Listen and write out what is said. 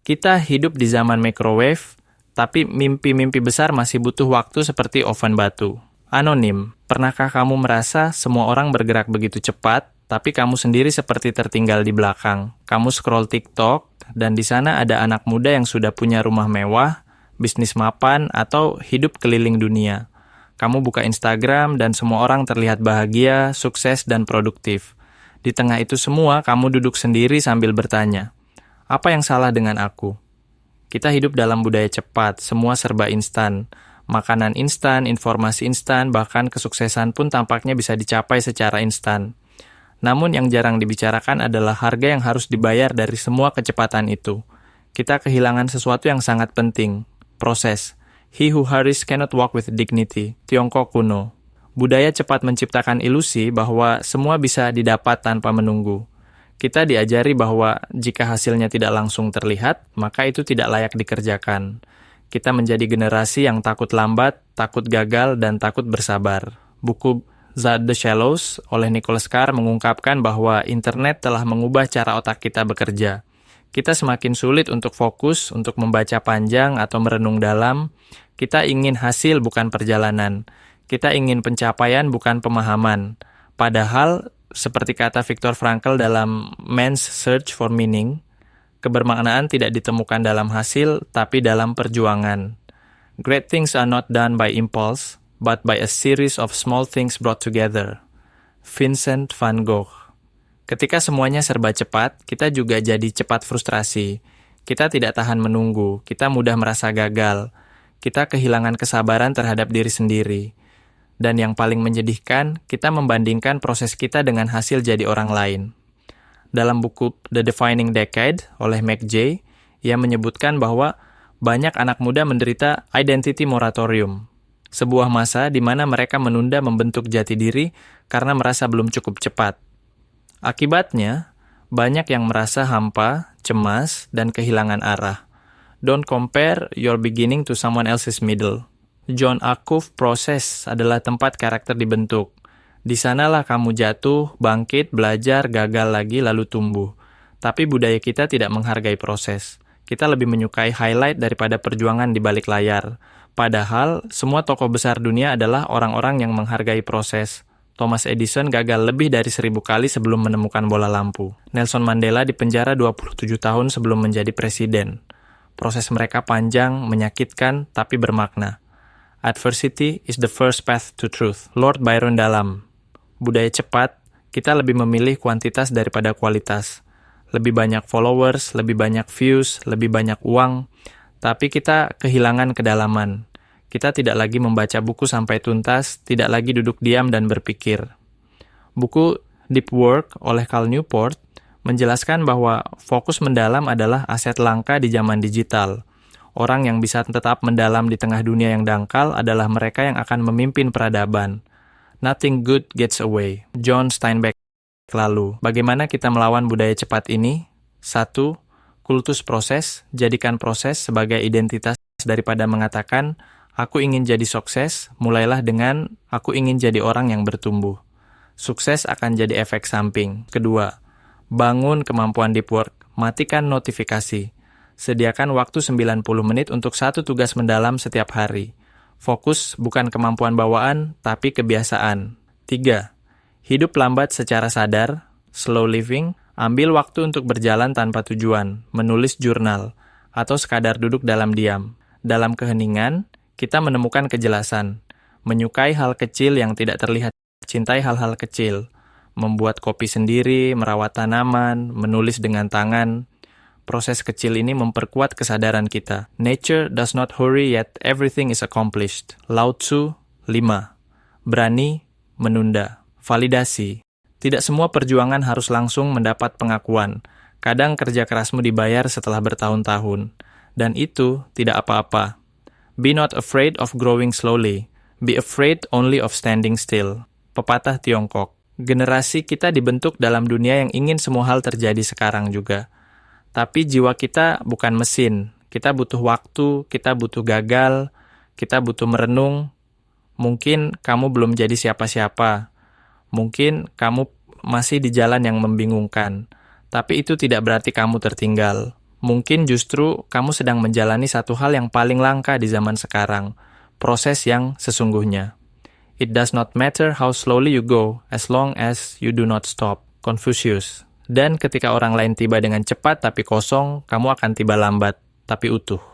Kita hidup di zaman microwave, tapi mimpi-mimpi besar masih butuh waktu seperti oven batu. Anonim, pernahkah kamu merasa semua orang bergerak begitu cepat, tapi kamu sendiri seperti tertinggal di belakang? Kamu scroll TikTok, dan di sana ada anak muda yang sudah punya rumah mewah, bisnis mapan, atau hidup keliling dunia. Kamu buka Instagram, dan semua orang terlihat bahagia, sukses, dan produktif. Di tengah itu semua, kamu duduk sendiri sambil bertanya, apa yang salah dengan aku? Kita hidup dalam budaya cepat, semua serba instan. Makanan instan, informasi instan, bahkan kesuksesan pun tampaknya bisa dicapai secara instan. Namun yang jarang dibicarakan adalah harga yang harus dibayar dari semua kecepatan itu. Kita kehilangan sesuatu yang sangat penting, proses. He who hurries cannot walk with dignity, Tiongkok kuno. Budaya cepat menciptakan ilusi bahwa semua bisa didapat tanpa menunggu. Kita diajari bahwa jika hasilnya tidak langsung terlihat, maka itu tidak layak dikerjakan. Kita menjadi generasi yang takut lambat, takut gagal, dan takut bersabar. Buku The Shallows oleh Nicholas Carr mengungkapkan bahwa internet telah mengubah cara otak kita bekerja. Kita semakin sulit untuk fokus, untuk membaca panjang atau merenung dalam. Kita ingin hasil bukan perjalanan. Kita ingin pencapaian bukan pemahaman. Padahal, seperti kata Viktor Frankl dalam Man's Search for Meaning, kebermaknaan tidak ditemukan dalam hasil, tapi dalam perjuangan. Great things are not done by impulse, but by a series of small things brought together. Vincent van Gogh. Ketika semuanya serba cepat, kita juga jadi cepat frustrasi. Kita tidak tahan menunggu, kita mudah merasa gagal. Kita kehilangan kesabaran terhadap diri sendiri. Dan yang paling menyedihkan, kita membandingkan proses kita dengan hasil jadi orang lain. Dalam buku The Defining Decade oleh McJ, ia menyebutkan bahwa banyak anak muda menderita identity moratorium, sebuah masa di mana mereka menunda membentuk jati diri karena merasa belum cukup cepat. Akibatnya, banyak yang merasa hampa, cemas, dan kehilangan arah. Don't compare your beginning to someone else's middle. John Acuff proses adalah tempat karakter dibentuk. Di sanalah kamu jatuh, bangkit, belajar, gagal lagi, lalu tumbuh. Tapi budaya kita tidak menghargai proses. Kita lebih menyukai highlight daripada perjuangan di balik layar. Padahal, semua tokoh besar dunia adalah orang-orang yang menghargai proses. Thomas Edison gagal lebih dari 1000 kali sebelum menemukan bola lampu. Nelson Mandela dipenjara 27 tahun sebelum menjadi presiden. Proses mereka panjang, menyakitkan, tapi bermakna. Adversity is the first path to truth. Lord Byron dalam budaya cepat, kita lebih memilih kuantitas daripada kualitas. Lebih banyak followers, lebih banyak views, lebih banyak uang, tapi kita kehilangan kedalaman. Kita tidak lagi membaca buku sampai tuntas, tidak lagi duduk diam dan berpikir. Buku Deep Work oleh Cal Newport menjelaskan bahwa fokus mendalam adalah aset langka di zaman digital. Orang yang bisa tetap mendalam di tengah dunia yang dangkal adalah mereka yang akan memimpin peradaban. Nothing good gets away. John Steinbeck. Lalu, bagaimana kita melawan budaya cepat ini? 1. Kultus proses. Jadikan proses sebagai identitas daripada mengatakan, aku ingin jadi sukses, mulailah dengan, aku ingin jadi orang yang bertumbuh. Sukses akan jadi efek samping. 2. Bangun kemampuan deep work. Matikan notifikasi. Sediakan waktu 90 menit untuk satu tugas mendalam setiap hari. Fokus bukan kemampuan bawaan, tapi kebiasaan. 3. Hidup lambat secara sadar, slow living, ambil waktu untuk berjalan tanpa tujuan, menulis jurnal, atau sekadar duduk dalam diam. Dalam keheningan, kita menemukan kejelasan, menyukai hal kecil yang tidak terlihat, cintai hal-hal kecil, membuat kopi sendiri, merawat tanaman, menulis dengan tangan. Proses kecil ini memperkuat kesadaran kita. Nature does not hurry yet everything is accomplished. Lao Tzu 5. Berani menunda. Validasi. Tidak semua perjuangan harus langsung mendapat pengakuan. Kadang kerja kerasmu dibayar setelah bertahun-tahun. Dan itu tidak apa-apa. Be not afraid of growing slowly. Be afraid only of standing still. Pepatah Tiongkok. Generasi kita dibentuk dalam dunia yang ingin semua hal terjadi sekarang juga. Tapi jiwa kita bukan mesin. Kita butuh waktu, kita butuh gagal, kita butuh merenung. Mungkin kamu belum jadi siapa-siapa. Mungkin kamu masih di jalan yang membingungkan. Tapi itu tidak berarti kamu tertinggal. Mungkin justru kamu sedang menjalani satu hal yang paling langka di zaman sekarang, proses yang sesungguhnya. It does not matter how slowly you go, as long as you do not stop. Confucius. Dan ketika orang lain tiba dengan cepat tapi kosong, kamu akan tiba lambat tapi utuh.